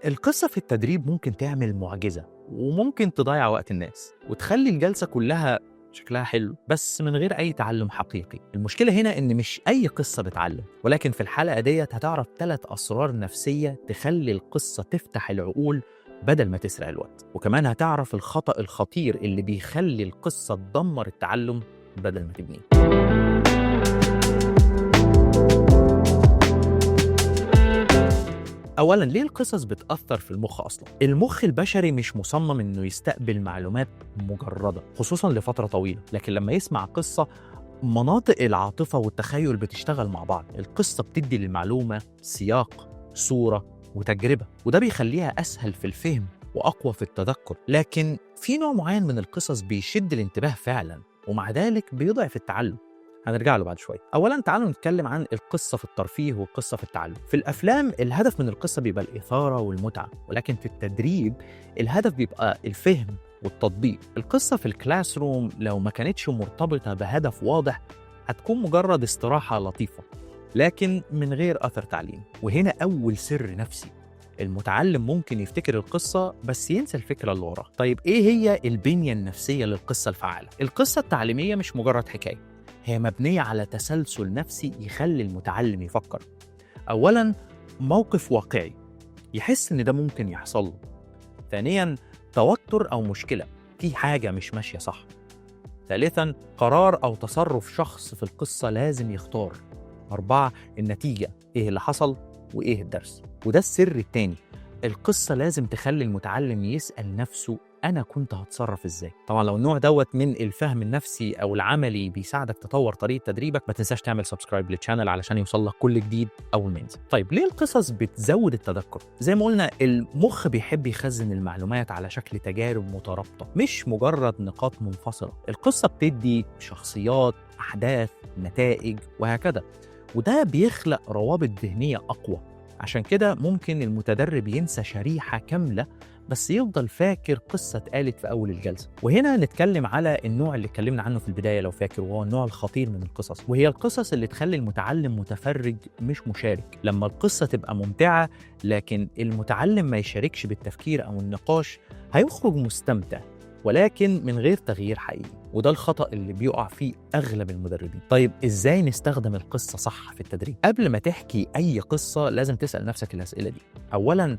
القصة في التدريب ممكن تعمل معجزة وممكن تضيع وقت الناس وتخلي الجلسة كلها شكلها حلو بس من غير أي تعلم حقيقي. المشكلة هنا إن مش أي قصة بتعلم، ولكن في الحلقة ديت هتعرف 3 أسرار نفسية تخلي القصة تفتح العقول بدل ما تسرق الوقت، وكمان هتعرف الخطأ الخطير اللي بيخلي القصة تدمر التعلم بدل ما تبنيه. أولاً، ليه القصص بتأثر في المخ أصلاً؟ المخ البشري مش مصمم إنه يستقبل معلومات مجردة خصوصاً لفترة طويلة، لكن لما يسمع قصة مناطق العاطفة والتخيل بتشتغل مع بعض. القصة بتدي للمعلومة سياق، صورة وتجربة، وده بيخليها أسهل في الفهم وأقوى في التذكر. لكن في نوع معين من القصص بيشد الانتباه فعلاً ومع ذلك بيضعف التعلم، هنرجع له بعد شوية. أولاً تعالوا نتكلم عن القصة في الترفيه والقصة في التعلم. في الأفلام الهدف من القصة بيبقى الإثارة والمتعة، ولكن في التدريب الهدف بيبقى الفهم والتطبيق. القصة في الكلاس روم لو ما كانتش مرتبطة بهدف واضح هتكون مجرد استراحة لطيفة لكن من غير أثر تعليم. وهنا أول سر نفسي، المتعلم ممكن يفتكر القصة بس ينسى الفكرة اللي وراها. طيب إيه هي البنية النفسية للقصة الفعالة؟ القصة التعليمية مش مجرد حكاية، هي مبنية على تسلسل نفسي يخلي المتعلم يفكر. أولاً، موقف واقعي يحس إن ده ممكن يحصل له. ثانياً، توتر أو مشكلة، في حاجة مش ماشية صح. ثالثاً، قرار أو تصرف شخص في القصة لازم يختار. 4، النتيجة، إيه اللي حصل وإيه الدرس. وده السر التاني، القصة لازم تخلي المتعلم يسأل نفسه أنا كنت هتصرف إزاي. طبعا لو النوع دوت من الفهم النفسي أو العملي بيساعدك تطور طريقة تدريبك، ما تنساش تعمل سبسكرايب للشانل علشان يوصلك كل جديد أول ما ينزل. طيب ليه القصص بتزود التذكر؟ زي ما قلنا المخ بيحب يخزن المعلومات على شكل تجارب مترابطة مش مجرد نقاط منفصلة. القصة بتدي شخصيات، أحداث، نتائج وهكذا، وده بيخلق روابط ذهنية أقوى. عشان كده ممكن المتدرب ينسى شريحة كاملة بس يفضل فاكر قصة اتقالت في أول الجلسة. وهنا نتكلم على النوع اللي اتكلمنا عنه في البداية لو فاكر، وهو النوع الخطير من القصص، وهي القصص اللي تخلي المتعلم متفرج مش مشارك. لما القصة تبقى ممتعة لكن المتعلم ما يشاركش بالتفكير أو النقاش، هيخرج مستمتع ولكن من غير تغيير حقيقي، وده الخطأ اللي بيقع فيه أغلب المدربين. طيب إزاي نستخدم القصة صح في التدريب؟ قبل ما تحكي أي قصة لازم تسأل نفسك الأسئلة دي. أولاً،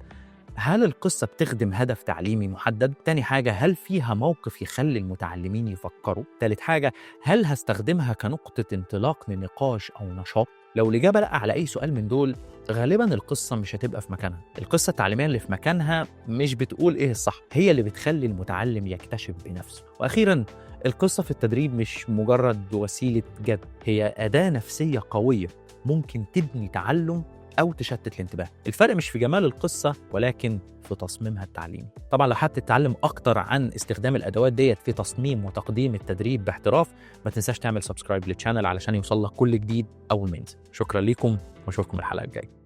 هل القصة بتخدم هدف تعليمي محدد؟ تاني حاجة، هل فيها موقف يخلي المتعلمين يفكروا؟ تالت حاجة، هل هستخدمها كنقطة انطلاق لنقاش أو نشاط؟ لو الإجابة لأ على أي سؤال من دول، غالباً القصة مش هتبقى في مكانها. القصة التعليمية اللي في مكانها مش بتقول إيه الصح، هي اللي بتخلي المتعلم يكتشف بنفسه. وأخيراً، القصة في التدريب مش مجرد وسيلة جد، هي أداة نفسية قوية ممكن تبني تعلم أو تشتت الانتباه. الفرق مش في جمال القصة ولكن في تصميمها التعليمي. طبعا لو حابب تتعلم أكتر عن استخدام الأدوات ديت في تصميم وتقديم التدريب باحتراف، ما تنساش تعمل سبسكرايب للشانل علشان يوصلك كل جديد أول ما ينزل. شكرا لكم وأشوفكم الحلقة الجاية.